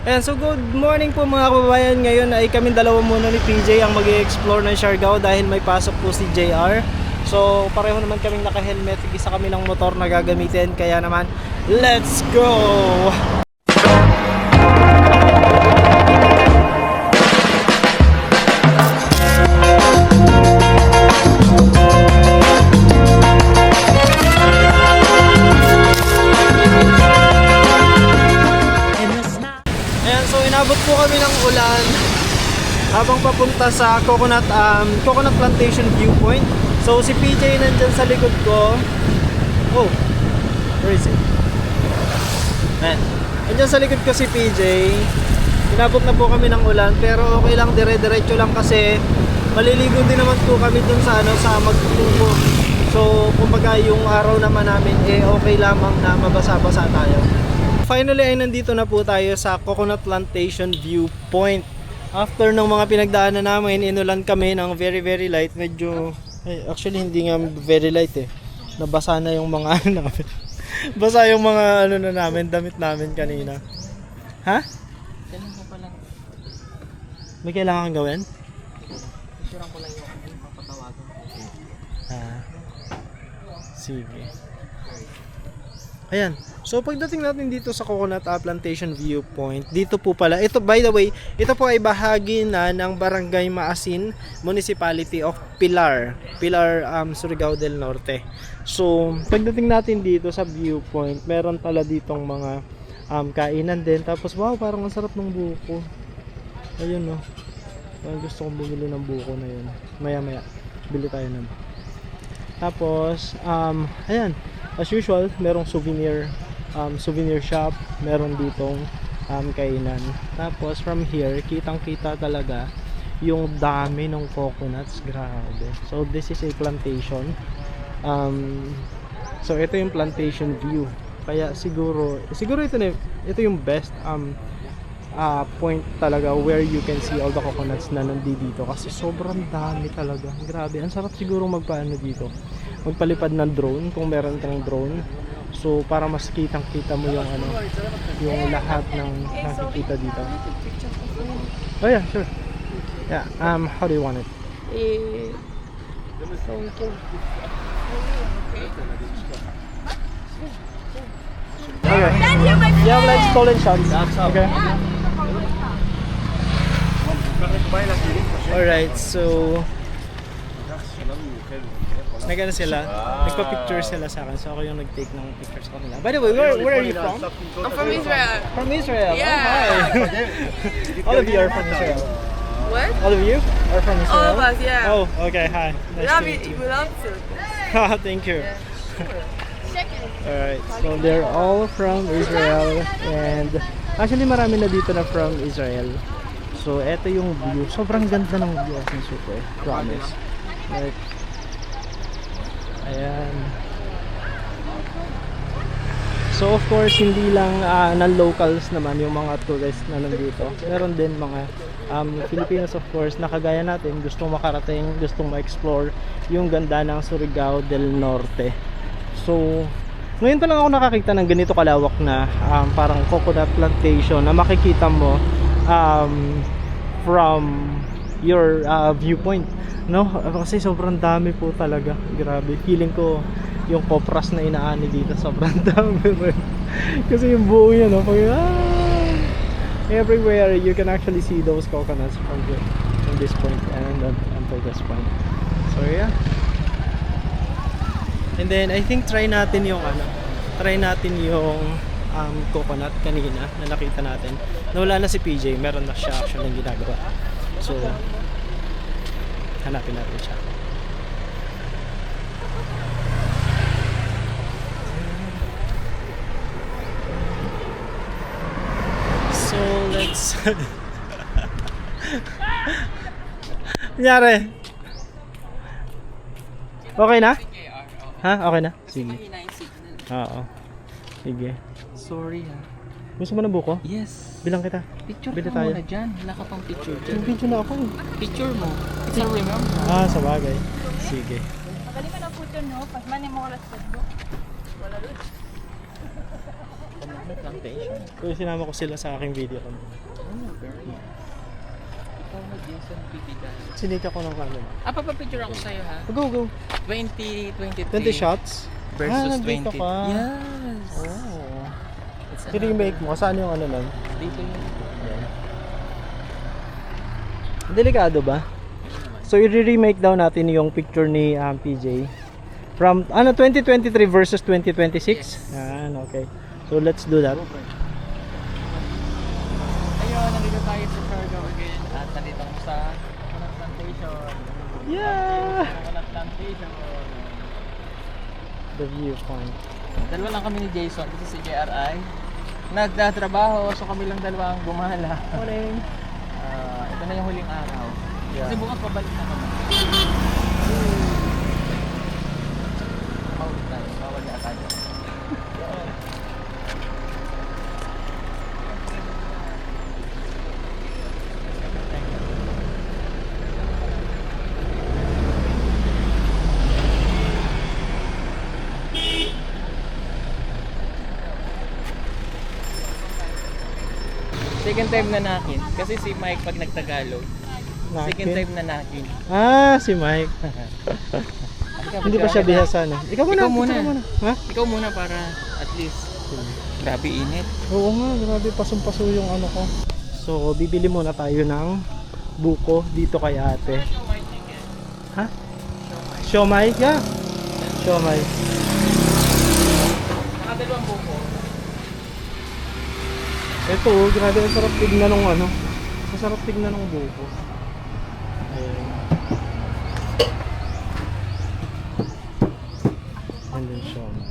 Ayan, so good morning po mga kababayan. Ngayon ay kami dalawa muna ni PJ ang mag-i-explore ng Siargao dahil may pasok po si JR. So pareho naman kaming naka-helmet, isa kami ng motor na gagamitin. Kaya naman, let's go! Ayan, so inabot po kami ng ulan habang papunta sa coconut plantation viewpoint. So si PJ nandyan sa likod ko. Oh, where is it? Ayan, nandyan sa likod ko si PJ. Inabot na po kami ng ulan, pero okay lang, dire-diretso lang kasi maliligo din naman po kami dun sa sa magtubo. So kumbaga yung araw naman namin okay lamang na mabasa-basa tayo. Finally ay nandito na po tayo sa Coconut Plantation Viewpoint. After ng mga pinagdaanan namin, inulan kami ng very light. Medyo, actually hindi nga very light nabasa na yung mga namin. Basa yung mga na namin, damit namin kanina. Ha? Kailan ko pa lang. May kailangan gawin? Isurang ko lang yung papatawagan ko. Sige. Ayan. So pagdating natin dito sa Coconut Plantation Viewpoint, dito po pala, ito by the way, ito po ay bahagi na ng Barangay Maasin, Municipality of Pilar, Surigao del Norte. So pagdating natin dito sa viewpoint, meron pala ditong mga kainan din. Tapos wow, parang ang sarap ng buko. Ayun no. Gusto kong bumili ng buko na yun. Maya bili tayo ng. Tapos ayan, as usual, merong souvenir shop, meron ditong kainan. Tapos from here, kitang-kita talaga yung dami ng coconuts, grabe. So this is a plantation. So ito yung plantation view. Kaya siguro ito yung best point talaga where you can see all the coconuts na nandito kasi sobrang dami talaga. Grabe, ang sarap siguro magpaano dito. Magpalipad ng drone kung meron kang drone. So para mas kitang-kita mo yung yung lahat ng nakikita dito. Oh yeah, sure. Yeah, how do you want it? Okay. You have like stolen shots. Okay. Alright, so nagano sila, nagpa-picture sila sa akin, so ako yung nag-take ng pictures sa kanila. By the way, where are you from? I'm from Israel. From Israel? Yeah. Oh, hi. All of you are from Israel? What? All of you are from Israel? All of us, yeah. Oh, okay, hi. We Nice love to it. meet you. We love it. Thank you. Alright, so they're all from Israel and actually marami na dito na from Israel. So eto yung view, sobrang ganda ng view as in super, promise. Like, ayan. So of course hindi lang non-locals naman yung mga tourists na nandito. Meron din mga Filipinos of course na kagaya natin, gustong makarating, gustong ma-explore yung ganda ng Surigao del Norte. So ngayon pa lang ako nakakita ng ganito kalawak na parang coconut plantation na makikita mo from your viewpoint, no? Kasi sobrang dami po talaga, grabe. Feeling ko yung kopras na inaani dito sobrang dami rin. Kasi yung buo yan, no? Everywhere you can actually see those coconuts from here, from this point and until this point. So yeah. And then I think try natin yung coconut kanina na nakita natin. Nawala na si PJ, meron na siya actually yung ginagawa. So hanapin natin siya. So let's Nangyari? Okay na? Ha? Okay na? Sige. Oo. Sige. Sorry ha. Gusto mo na buko? Yes. Bilang kita. Picture Bili ka tayo. muna dyan. Wala ka pang picture dyan. Yung video na ako. Picture mo. It's a remember. Sa bagay. Sige. Magaling ka na po dyan, no? Pas man yung mga oras po. Wala rin. May plantation. Kaya sinama ko sila sa aking video. Oh, very nice. Ikaw na Jason Pipigan. Sinika ko ng camera. Papapicture ako sa'yo ha. Go, go. 2023 20 shots? versus nandito 20. ka. Yes. Oh. It's I-remake mo. Saan yung ano nun? Dito yun. Delikado ba? So i-remake daw natin yung picture ni PJ from 2023 versus 2026. Yes. Yan, okay. So let's do that. Ayun, nandito tayo sa Siargao again. At nandito ako sa Coconut Plantation. Yeah! Coconut Plantation. The viewpoint. Dalawa lang kami ni Jason. Ito si JRI. Nagtatrabaho. So kami lang dalawa ang gumala. Morning. Ito na yung huling araw. Yeah. Kasi bukas pabalik na kami. Bawal tayo. Bawal na tayo. Second time na nakin. Kasi si Mike pag nagtagalog, second Nakin. time na nakin. Si Mike. Hindi pa siya bihasa na. Ikaw muna. Ikaw muna. ikaw Ha? Ikaw muna para at least grabe init. Oo nga, grabe pasong-paso yung ano ko. So, bibili muna tayo ng buko dito kay ate. Ha? Siomay? Yeah. Siomay. Nakadalawang buko. Ito, grabe ang sarap tignan ng ano. Masarap tignan ng buko. Ayan. And then siomay.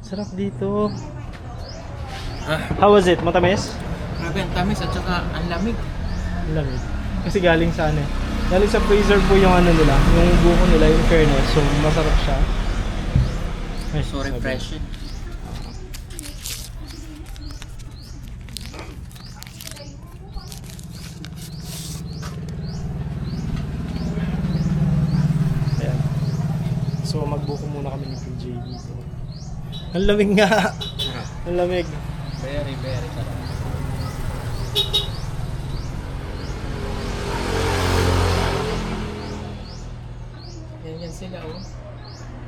Sarap dito. How was it? Matamis? Grabe ang tamis at saka ang lamig. Ang lamig. Kasi galing sa ano eh. Galing sa freezer po yung ano nila, yung buko nila, yung fairness. So masarap siya. Ay, So sabi. refreshing. Ayan. So magbuko muna kami ni PJ dito. Ang lamig nga. Ang lamig. Very, very sarap. Yan sila oh.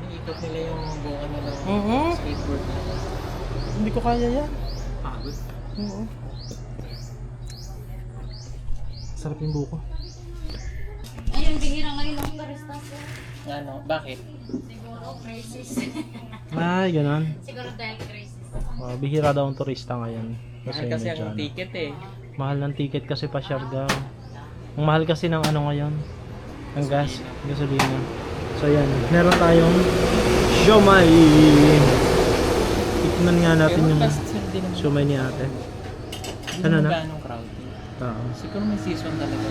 Iniikot nila yung buka nila ng skateboard nila. Hindi ko kaya yan. Pagod. Oo. Sarap yung buko. Ayun, bihira ngayon ang barista ko. Ano? Bakit? Siguro crisis. Ay, ganun. Siguro dahil crisis. Bihira daw ang turista ngayon. Mahal kasi medyo ang ano. ticket eh. Mahal ng ticket kasi pa Siargao. Ang mahal kasi ng ano ngayon. Ang gas, gasolina. So yan, meron tayong siomay. Tikman nga natin Pero yung fast food din naman. siomay ni ate. Hindi Ano naman na? gaanong crowded. Oo. Siguro may season talaga.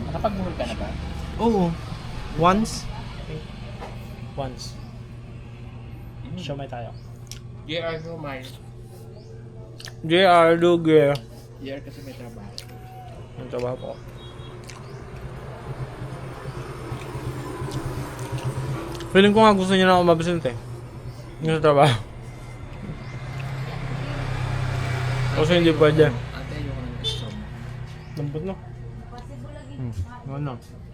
Nakapagbuhol ka na ba? Oo. Once. Once. Siomay tayo. JR Romay. JR Luger. JR kasi may trabaho. Ang trabaho ko. Feeling ko nga gusto niya na ako mabsent eh. Yung sa trabaho. Kasi hindi pwede. Ate, ayoko na ng Lambot na. Ano?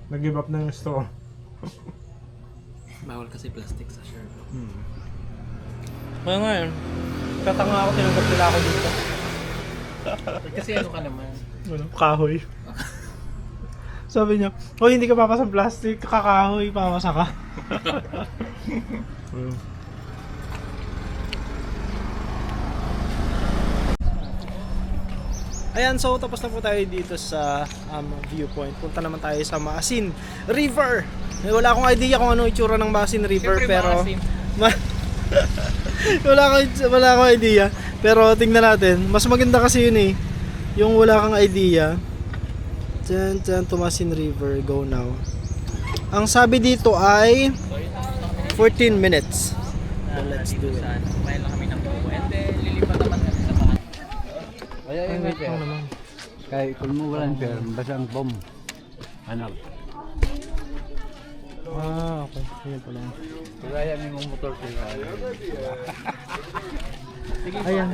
Nag-give up na yung store. Bawal kasi plastic sa shirt. Kaya nga yun. Tatanga ako, tinanggap nila ako dito. Kasi ano ka naman? Ano? Kahoy. Sabi niya, oh hindi ka papasa plastic, kakahoy, papasa ka. Ayan, so tapos na po tayo dito sa viewpoint. Punta naman tayo sa Maasin River. Wala akong idea kung ano itsura ng Maasin River, Siyempre, pero Maasin. wala akong idea. Pero tingnan natin. Mas maganda kasi yun eh. Yung wala kang idea. Diyan, Tumasin River. Go now. Ang sabi dito ay 14 minutes. So, let's do it. Kumain lang kami ng buko. And then, lilipat naman kami sa bahay. Ay, Wait lang naman. Kaya kung mo walang pera, basta ang bomb. Anak. Okay. Yun pala. Kaya yung motor ko. Ayan.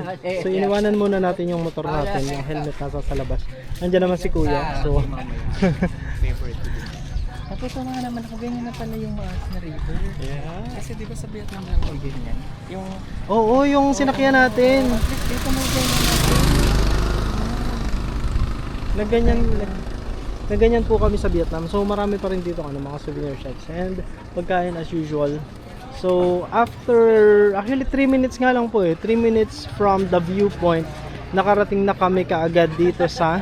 So, iniwanan muna natin yung motor natin, yung helmet nasa sa labas. Andiyan naman si Kuya. So, Favorite ko din. Tapos mga naman ako, ganyan na pala yung maas na river. yeah. Kasi di ba sa Vietnam lang may ganyan? Yung, Oo, yung sinakyan natin. at least dito may ganyan natin. Nagganyan po kami sa Vietnam. So marami pa rin dito mga souvenir shops and pagkain as usual. So after actually 3 minutes nga lang po 3 minutes from the viewpoint, nakarating na kami kaagad dito sa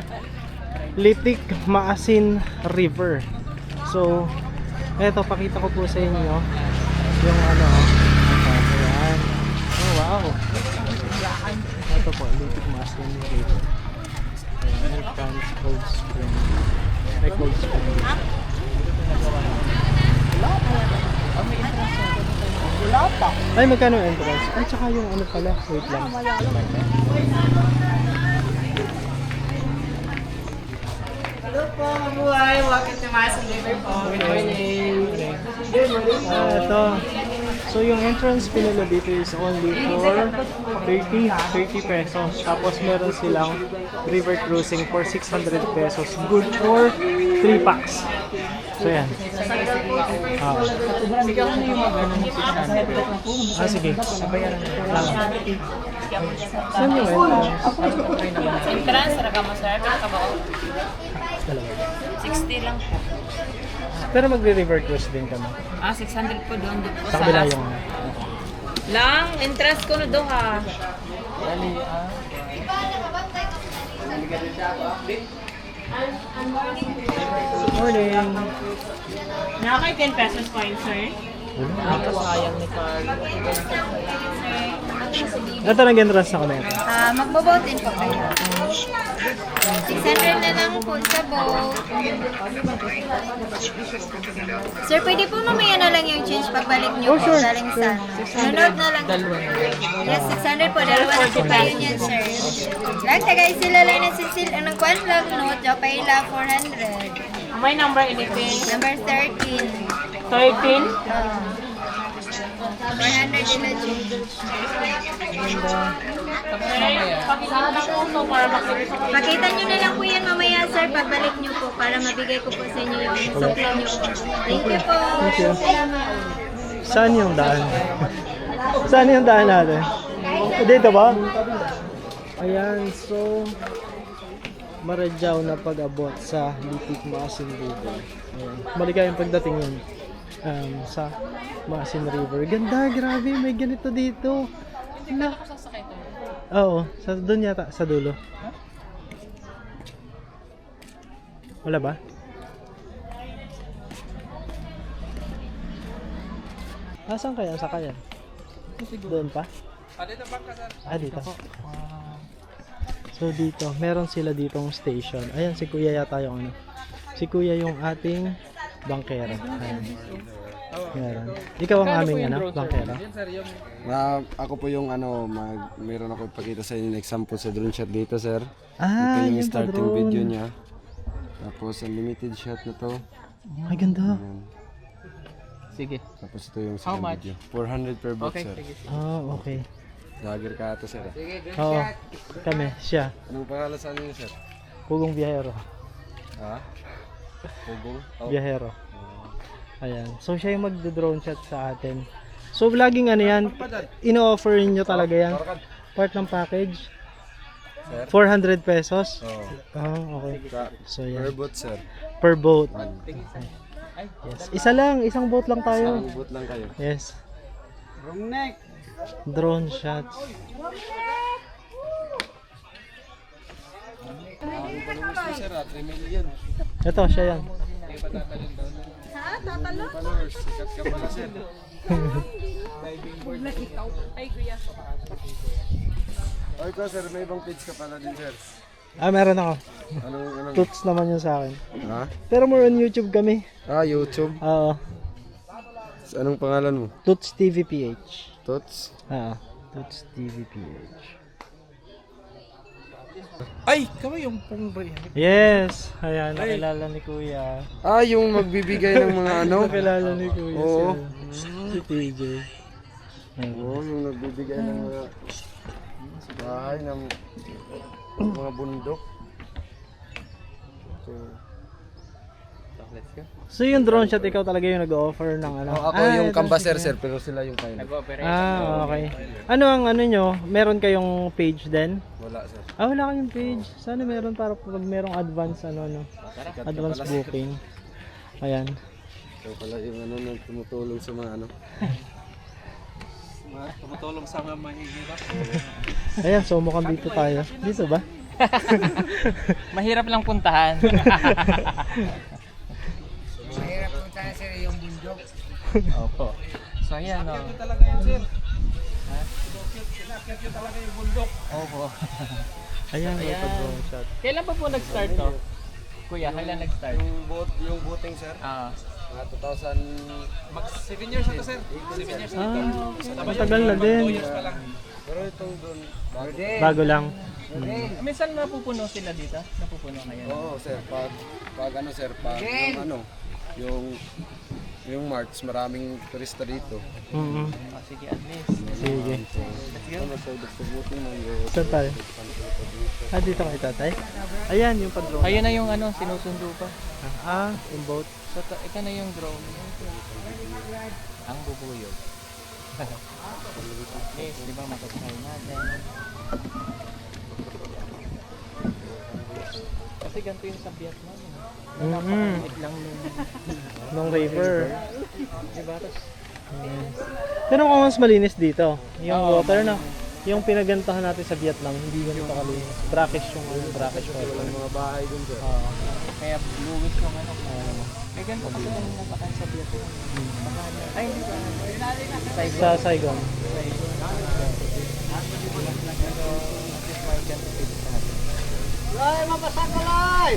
Litik Maasin River. So eto, pakita ko po sa inyo yung ano. Ayan. Oh wow. Ito po, Litik Maasin River. Ayan, Cold Spring. May Cold Spring. Ay, magkano ang entrance? Ay, tsaka yung ano pala. Wait lang. Hello po, mabuhay. Welcome to Mason River po. Good morning. Ito. So, yung entrance fee nila dito is only for 30 pesos. Tapos, meron silang river cruising for 600 pesos. Good for 3 packs. So, yan. Bigyan ko na yung mga ganun yung 600. Sige. Bayaran na. Saan yung entrance? Entrance, sarap mo sir. Ka ba? Dalawa. 60 lang po. Pero magre-river cruise din kami. 600 po doon. Doon po Sa kabila yung Lang, entrance ko na doon ha. Dali, morning. Nakakay 10 pesos coin sir. nakasayang ni Carl. Ito nag-entrance na kami. Magbo-boat din po kayo. 600 na lang po sa boat. Sir, pwede po mamaya na lang yung change pagbalik nyo po galing sa nanood na lang. Yes, 600 po. Dalawa na po kayo niyan, sir. Lang, tagay sila lang na sisil. Anong kwan lang note? Diyo pa ila 400. May number anything? Number 13. 13? 400 din na change. Pakita nyo na lang po yan mamaya, sir, pagbalik nyo po para mabigay ko po sa inyo yung sukli nyo po. Thank you po. Thank you. Salamat. Saan yung daan? Saan yung daan natin? Dito ba? Ayan, so Maradyaw na pag-abot sa Litik Maasin River. Ayan. Maligayang pagdating yun sa Maasin River. Ganda, grabe, may ganito dito. Na. Oo, sa doon yata, sa dulo. Wala ba? Nasaan kaya? Sa kaya? Doon pa? Dito. So dito, meron sila ditong station. Ayan, si Kuya yata yung ano. Si Kuya yung ating bangkera. Ayan. Meron. Ikaw ang aming ano, bangkera. Ako po yung mayroon ako ipakita sa inyo example sa drone shot dito, sir. Ah, Ito yung yung starting drone. video niya. Tapos unlimited shot na to. Ay, ganda. Ayan. Sige. Tapos ito yung How second much? video. 400 per box, Okay, sir. sige. Ah, okay. Dagger ka ito, sir. Oo. Kami, siya. Anong pangalan sa inyo, sir? Pugong biyahero. Ha? Pugong? Oh. Biyahero. Ayan. So siya yung magdo-drone shot sa atin. So vlogging ano yan, ino-offer nyo talaga yan. Part ng package. Sir? 400 pesos. Oo. Okay. So Per yan. boat, sir. Per boat. Yes. Isa lang, isang boat lang tayo. Isang boat lang kayo. Yes. Drone shots. Sir, 3 million. Ito, siya yan. Followers, sikat ka pala, sir. Oh, ikaw, sir, may ibang page ka pala din, sir. Meron ako. Anong? Toots naman yun sa akin. Ha? Pero more on YouTube kami. YouTube. Oo. Anong pangalan mo? Toots TV PH. Tots? Oo. Toots TV PH. Ay, kami yung pong bray. Yes! Ayan, nakilala ni Kuya. Ah, yung magbibigay ng mga ano? Nakilala ni Kuya Oo. si TJ. Oo, yung nagbibigay ng mga bahay ng mga bundok. So, So yung drone shot, ikaw talaga yung nag-offer ng ano? ako yung kambasser sir, pero sila yung pilot. Nag-operate. Okay. Ano ang ano nyo? Meron kayong page din? Wala sir. Wala kayong page. Sana meron para pag merong advance no? Advance booking. Ayan. So pala yung ano nang tumutulong sa mga ano. Tumutulong sa mga mahihirap. Ayan, so mukhang dito tayo. Dito ba? Mahirap lang puntahan. Mahirap po tayo sir yung bundok. Opo. So ayan o. Talaga yan sir. Sinakit yun talaga yung bundok. Opo. Ayan, may Ayan. drone shot. Kailan pa po nag-start to? Kuya, kailan nag-start? Yung booting sir, Ah. mga 2000 Mag 7 years ito sir. 7 years ito. Matagal na din. 2 years pa lang. pero itong doon. Bago lang. Minsan napupuno sila dito? Napupuno kayo? Oo sir, pag ano sir, pag yung ano, yung March, maraming turista dito. Sige, at least. Sige. Ano sir, gusto booting ng Saan tayo? Dito kay tatay? Ayan, yung pa-drone. Ayun na yung ano, sinusundo pa. Yung boat. So, ika na yung drone. Ang bubuyog. Yes, di ba matatry natin. Kasi ganito yung sa Vietnam. Napakalit lang Nung river. Diba? Tapos, Pero kung mas malinis dito, yung water na, yung pinagantahan natin sa Vietnam, hindi ganito kalinis. Brackish yung brackish water. mga bahay dun sir. kaya bluish yung ano. May ganito kasi lang napakan sa Vietnam. Ay, hindi ba? Sa Saigon. Ay, mapasakalay!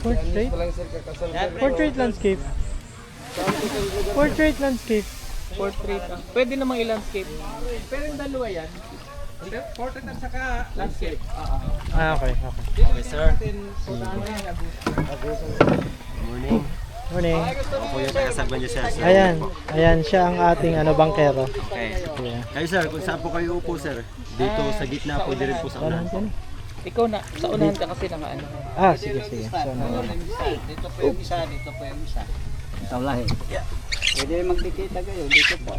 Portrait? Walang sir kakasal sir. Portrait landscape. Portrait landscape. Portrait. Pwede namang i-landscape. Pero yung dalawa yan. Portrait at saka Landscape. Okay. Okay, sir. Morning. Ako yung tagasagwan niyo sir. Ayan siya ang ating bangkero. Okay. Yeah. Kayo sir, kung saan po kayo upo sir? Dito sa gitna, pwede rin po sa unahan. Ikaw na, sa unahan ka kasi nakaano. Sige. So, Dito po yung isa, dito po yung isa. Tawlahin. Pwede magdikita kayo, dito po.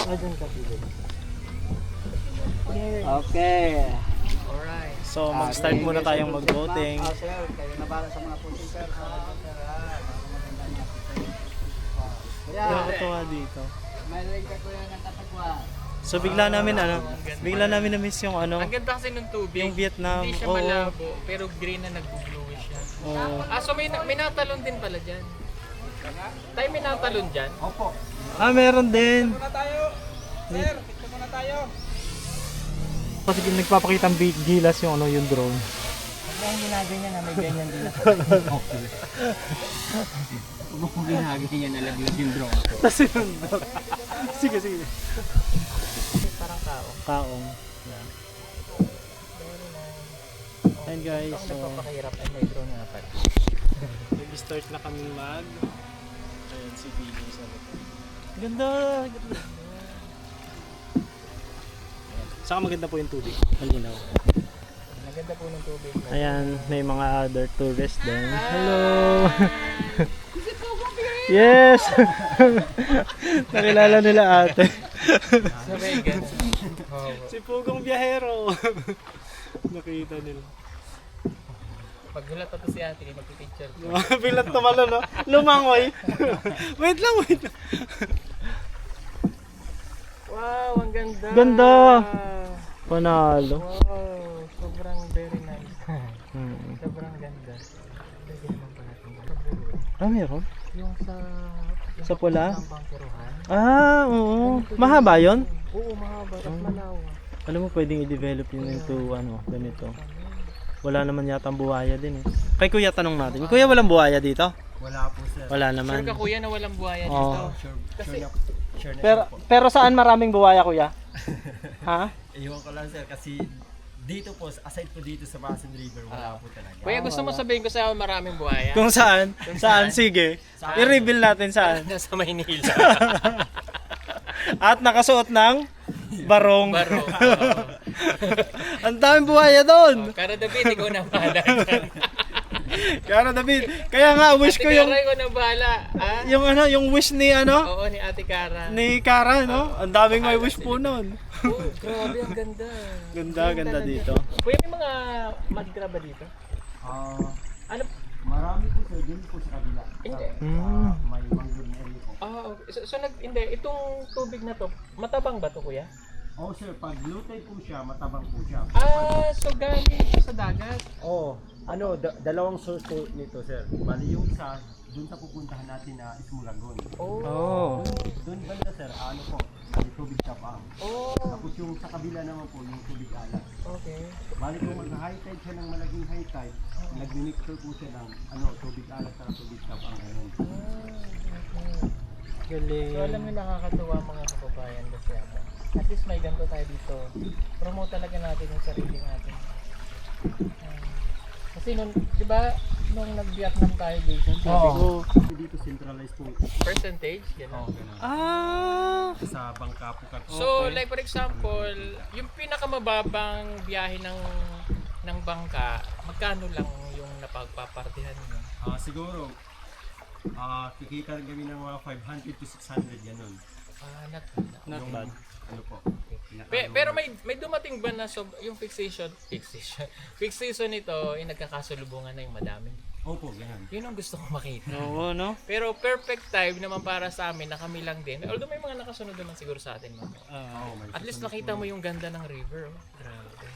Ayan ka, Pili. Okay. So, mag-start muna tayong mag-boating. Sir, kayo na para sa mga pusin sir. Nakakatawa dito. May leg ka kuya ng katagwa. So, bigla namin na-miss yung Ang ganda kasi ng tubig. yung Vietnam. Hindi siya Oo. malabo, pero green na nag-bluish siya. Oo. So may natalon din pala dyan. Tayo may natalon dyan? Opo. Meron din. muna tayo. Sir, ito muna tayo. Kasi nagpapakita ang gilas yung yung drone. Huwag mong ginaganyan na may ganyan din ako. Huwag mong ginaganyan na laglag yung drone. Tapos sinundok. Sige. Parang tao. Kaong. Ayan guys, so Nagpapakahirap ay may drone na pala. nag-start na kami ayan si PJ sa likod. Ganda! Saka maganda po yung tubig. Malinaw. Maganda po ng tubig. Ayan, may mga other tourists din. Hello! Yes! Nakilala nila ate. Sa Vegas. Si Pugong Biyahero. Nakita nila. Pag hulat pa to si ate, magpipicture. Bilat tumalo, no? Lumangoy. Wait lang. Wow, ang ganda! Ganda! Panalo. Wow, sobrang very nice. Sobrang ganda. Pwede naman pa natin. Meron? Yung Sa pula? bangkeruhan. Oo. Mahaba yun? Oo, mahaba at malawa. Alam mo, pwedeng i-develop yun into ganito. Wala naman yata buhaya din eh. Kay kuya tanong natin. Kuya, walang buhaya dito? Wala po sir. Wala Sure naman. ka kuya na walang buhaya Oo. dito? Sure na Pero saan maraming buhaya, kuya? Ha? Iwan ko lang sir kasi dito po, aside po dito sa Basin River, wala po talaga. Kuya, gusto mo sabihin ko sa'yo maraming buhaya? Kung saan? Saan? Sige. I-reveal natin saan. Nasa Maynila. At nakasuot ng barong. Baro. Ang daming buhaya doon. Kara David, ikaw na bahala dyan. Kaya David, kaya nga wish ko yung Ate Kara, ikaw na bahala. Ah? yung wish ni Oo, ni Ate Kara. ni Kara, no? Ang daming may wish po noon. Oh, grabe, ang ganda. Ganda dito. Kuya, may mga madgra ba dito? Ano? Marami po sir, dun po sa kabila. Hindi. May mangrove na area po. Okay. So hindi, itong tubig na to, matabang ba to, kuya? Oh sir, pag lutay po siya, matabang po siya. So galing siya sa dagat. Dalawang source po nito sir. Bali yung isa, dun sa pupuntahan natin na Ismulagon. Oh. Dun banda sir, may tubig tapang. Tapos yung sa kabila naman po, yung tubig alat. Okay. Bali kung mag-high tide siya ng malaging high tide, nag-mixture po siya ng tubig alat at tubig tapang. Ganun. Galing. So alam mo, nakakatuwa mga kababayan kasi at least may ganito tayo dito. Promote talaga natin yung sarili natin. Kasi nung, di ba, nung nag-Vietnam tayo dito, Dito centralized po percentage, gano'n. sa bangka po. So, like for example, yung pinakamababang biyahe ng bangka, magkano lang yung napagpapartihan nyo? Siguro, kikita rin kami ng mga 500 to 600 ganun. Not Yung, bad. Ano po? Pero may dumating ba na yung fixation nito, yung nagkakasalubungan na yung madami? Opo, ganun. Yun ang gusto ko makita. Oo, no? Pero perfect time naman para sa amin na kami lang din. Although may mga nakasunod naman siguro sa atin. At least nakita mo yung ganda ng river. Oh. Grabe.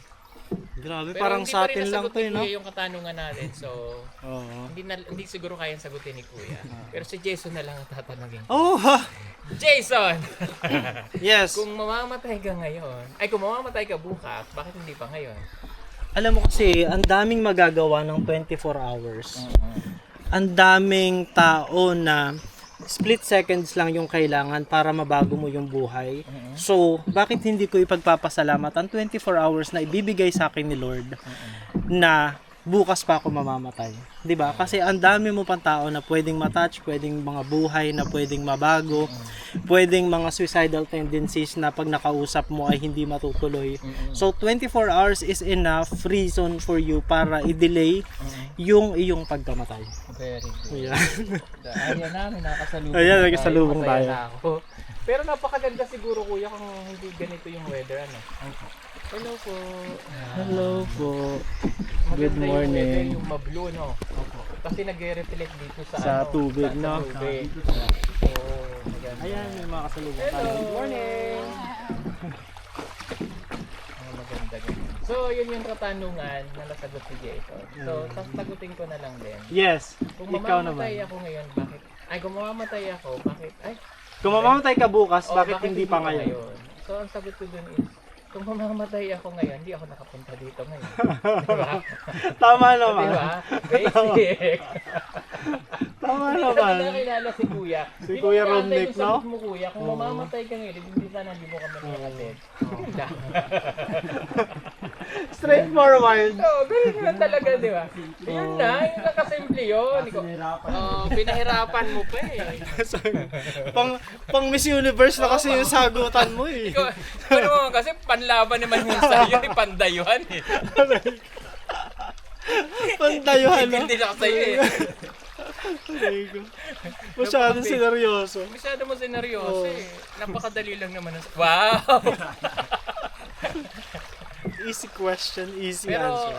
Grabe, Pero parang hindi sa pa rin atin lang nasagot to, ni no? Kuya yung katanungan natin. So, Oo. hindi siguro kayang sagutin ni Kuya. Pero si Jason na lang ang tatanungin. Oh, ha! Jason! Yes. Kung mamamatay ka ngayon, kung mamamatay ka bukas, bakit hindi pa ngayon? Alam mo kasi, ang daming magagawa ng 24 hours. Ang daming tao na split seconds lang yung kailangan para mabago mo yung buhay. So, bakit hindi ko ipagpapasalamat ang 24 hours na ibibigay sa akin ni Lord na bukas pa ako mamamatay. 'Di ba? Kasi ang dami mo pang tao na pwedeng matouch, pwedeng mga buhay na pwedeng mabago, pwedeng mga suicidal tendencies na pag nakausap mo ay hindi matutuloy. So 24 hours is enough reason for you para i-delay yung iyong pagkamatay. Very good. Ayan. Ayan na, may nakasalubong. Ayan, nakasalubong Masaya tayo. na ako. Pero napakaganda siguro, Kuya, kung hindi ganito yung weather, ano? Hello po. Hello po. Good Maganda morning. yung weather, yung ma-blue, no? Kasi nagre-reflect dito sa, Sa tubig, no? Sa tubig. Maganda. Ayan, may mga kasalubong Hello. tayo. Good morning. Maganda ganyan. So, yun yung katanungan na nasagot si Jason. So, sasagutin ko na lang din. Yes, Kung ikaw mamamatay naman. ako ngayon, bakit? Kung mamamatay ako, bakit? Kung mamamatay ka bukas, Oh, bakit hindi pa ngayon? So, ang sagot ko dun is, kung mamamatay ako ngayon, hindi ako nakapunta dito ngayon. Diba? Tama naman. Diba? Basic. Tama Hindi naman. naman nakilala si Kuya. Si Di Kuya mo inaantay Romnick, yung sagot no? mo, Kuya, kung mamamatay ka ngayon, hindi sana hindi mo kami nakatid. Yun lang. Straightforward. So, ganun lang talaga, di ba? Yun na, yun lang kasimple yun. Pinahirapan mo pa eh. pang Miss Universe na kasi yung sagutan mo eh. Ikaw, ano mo kasi panlaban naman yung sa'yo, pandayuhan eh. Pandayuhan, no? Hindi lang sa'yo eh. Masyadong sineryoso. Masyado mo sineryoso eh. Napakadali lang naman. Wow! Easy question, easy Pero, answer.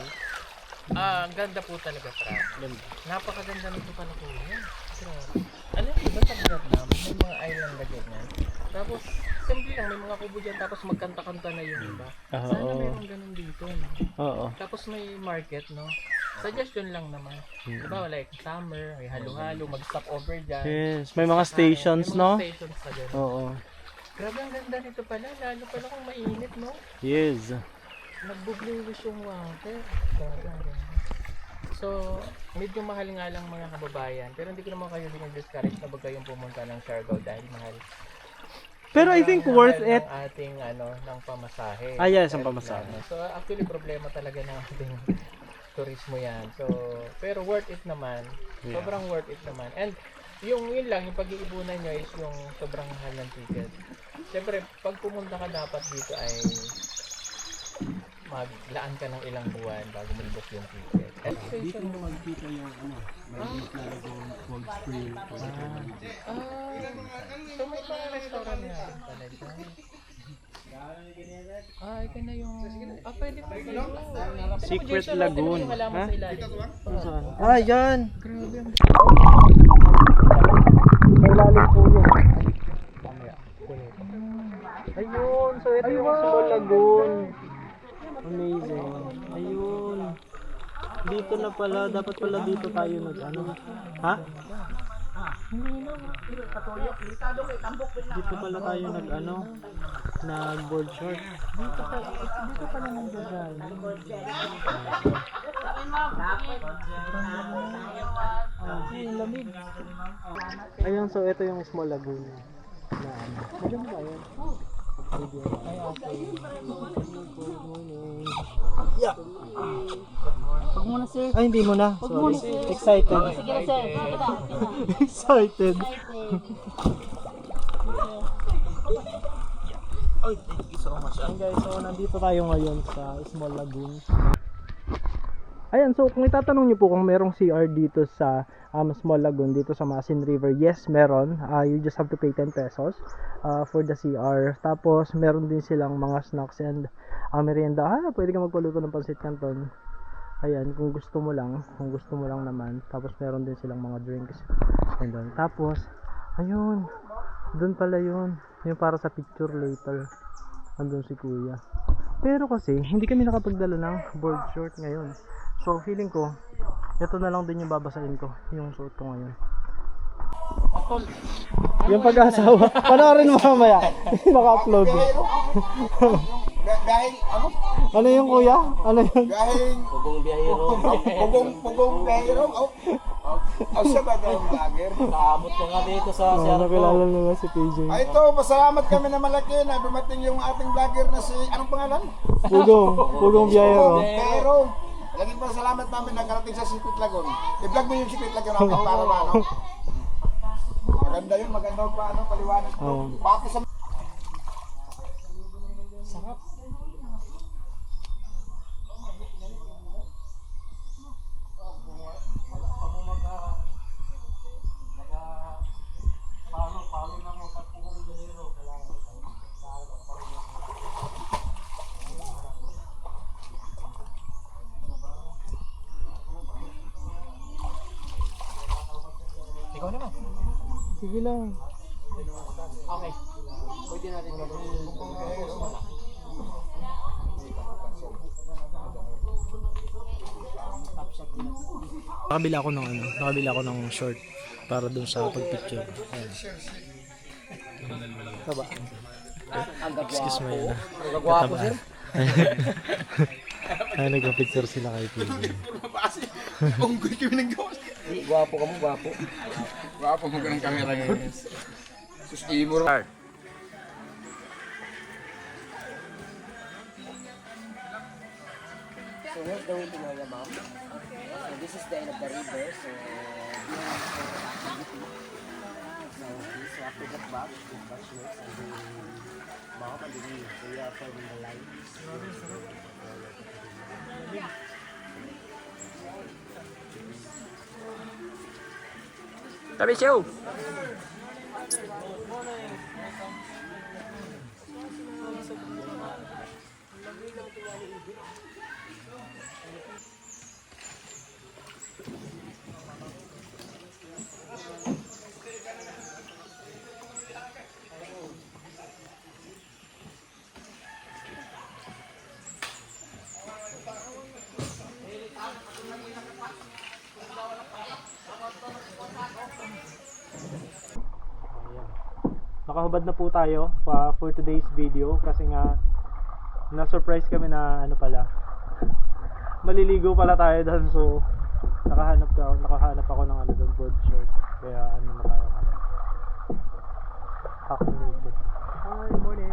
ang ganda po talaga, Fran. Napakaganda nito pala po yan. Grabe. Alam mo, diba sa Vietnam, may mga island na ganyan. Tapos, simple lang, may mga kubo dyan, tapos magkanta-kanta na yung iba. Sana meron ganun dito, no? Oo. Tapos may market, no? Suggestion lang naman. Diba, like summer, may halo-halo, mag-stop over dyan. Yes, may mga stations, May mga no? stations na ganun. Oo. Grabe, ang ganda nito pala, lalo pala kung mainit, no? Yes. nagbo-bluish yung water. Grabe, ang ganda. So, medyo mahal nga lang mga kababayan. Pero hindi ko naman kayo dinag-discourage na wag kayong pumunta ng Siargao dahil mahal. Pero I think Sobrang worth mahal it. ng ating ng pamasahe. Ah, yes, ang pamasahe. So, actually problema talaga ng ating turismo yan. So, pero worth it naman. Yeah. Sobrang worth it naman. And yun lang, yung pag-iipunan nyo is yung sobrang mahal ng ticket. Siyempre, pag pumunta ka dapat dito ay maglaan ka ng ilang buwan bago mo i-book yung ticket. Dito mo magkita yung ano, may na lagoon, cold spring, So may mga restaurant na rin pala dyan. Ito na yung... pwede pa rin. Secret Lagoon. Ha? Ha? Saan? Ah, yan. Grabe ang... May lalim po yun. Ayun, so ito yung Small Lagoon. Amazing. Ayun. Dito na pala, dapat pala dito tayo nag-ano. Ha? Dito pala tayo nag-ano, nag-board short. Dito pala nag-gagay. Ang lamig. Ayun, so ito yung Small Lagoon. Na ano. Maganda ba yun? Yeah. Huwag muna sir. Ay, hindi mo na. Sorry. Excited. Sige na sir. Excited. Ay, thank you so much. Ayan guys, so nandito tayo ngayon sa Small Lagoon. Ayan, so kung itatanong niyo po kung merong CR dito sa Small Lagoon, dito sa Masin River, yes, meron. You just have to pay 10 pesos for the CR. Tapos, meron din silang mga snacks and merienda. Pwede ka magpaluto ng pansit canton. Ayan, kung gusto mo lang naman. Tapos, meron din silang mga drinks. And then, tapos, ayun, doon pala yun. Yung para sa picture later. Andun si kuya. Pero kasi, hindi kami nakapagdala ng board short ngayon. So, feeling ko, ito na lang din yung babasahin ko, yung suot ko ngayon. Yung pag-asawa. Panoorin mo mamaya. Naka-upload. Dahil, ano? Ano yung kuya? Ano yun? Dahil, pugong biyahero. Ang sabat ang vlogger. Naabot ka nga dito sa Nakilala nila si PJ. Ay, ito, pasalamat kami na malaki na dumating yung ating vlogger na si, anong pangalan? Pugong biyahero. Pero, laging pa salamat namin nagkarating sa Secret Lagoon. I-vlog mo yung Secret Lagoon natin para ano. Maganda yun, maganda pa ano, paliwanag ko. Pati sa... Sarap. Ikaw naman. Sige lang. Okay. Pwede natin gagawin. Nakabila ako ng short para dun sa pagpicture. Ayan. Taba. Excuse me. Gagwapo sir. Ay, nagpa-picture sila kay PJ. Unggoy kami ng gawas. Gwapo ka mo, gwapo. Wapo mo ganang camera yun. Sus, imor. So here's the way to Noya, ma'am. So this is the end of the river. So so this after that back, this back works and then ma'am and then so we are following the line. Tabi siyo! Nakahubad na po tayo for today's video kasi nga Na-surprise kami na ano pala. Maliligo pala tayo doon, so nakahanap ako ng ano doon, board short. Kaya ano na tayo ngayon. Half naked. Hi, morning.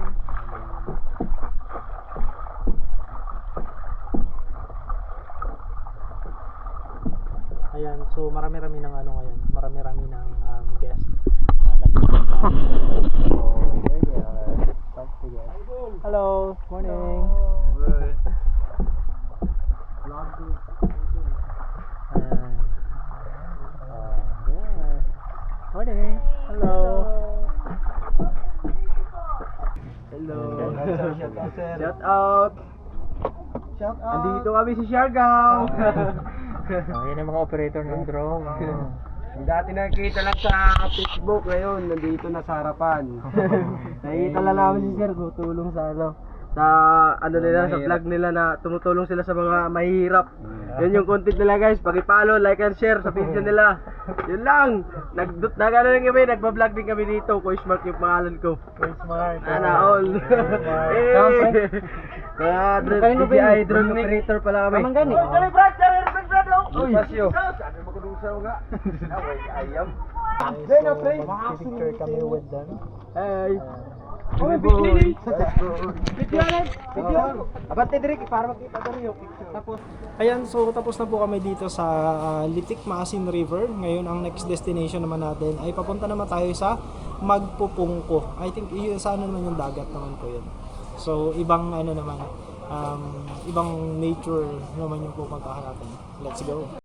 Ayan, so marami-rami ng ano ngayon. Marami-rami ng guest na nag-invite natin. So, there they are. Talk to guest. Hello, morning. Ayan. Yeah. Morning. Hello. Hello. Shout out. Shout out. Andito kami sa Siargao. Yan ang mga operator ng drone. Yung dati nakikita lang sa Facebook, ngayon nandito na sa harapan. Nakikita lang namin si Sir, tulong sa ano, sa ano nila, sa vlog nila na tumutulong sila sa mga mahihirap. Yun yung content nila guys, paki-follow, like and share sa video nila. Yun lang. Nag-ano lang kami, nagba-vlog din kami dito. Kuya Smart yung pangalan ko. Kuya Smart. Ana all. Kaya DJI drone operator pala kami. Amang gani. Pasyo. Sabi mo ko sa nga. Ayam. Then after picture kami with them. Hey. Oh, bigli. Video. Abante dire para makita ko yung picture. Tapos ayan, so tapos na po kami dito sa Litik Maasin River. Ngayon ang next destination naman natin ay papunta naman tayo sa Magpupungko. I think yun sa ano naman yung dagat naman po yun. So ibang ano naman ibang nature naman yung pupuntahan natin. Let's go.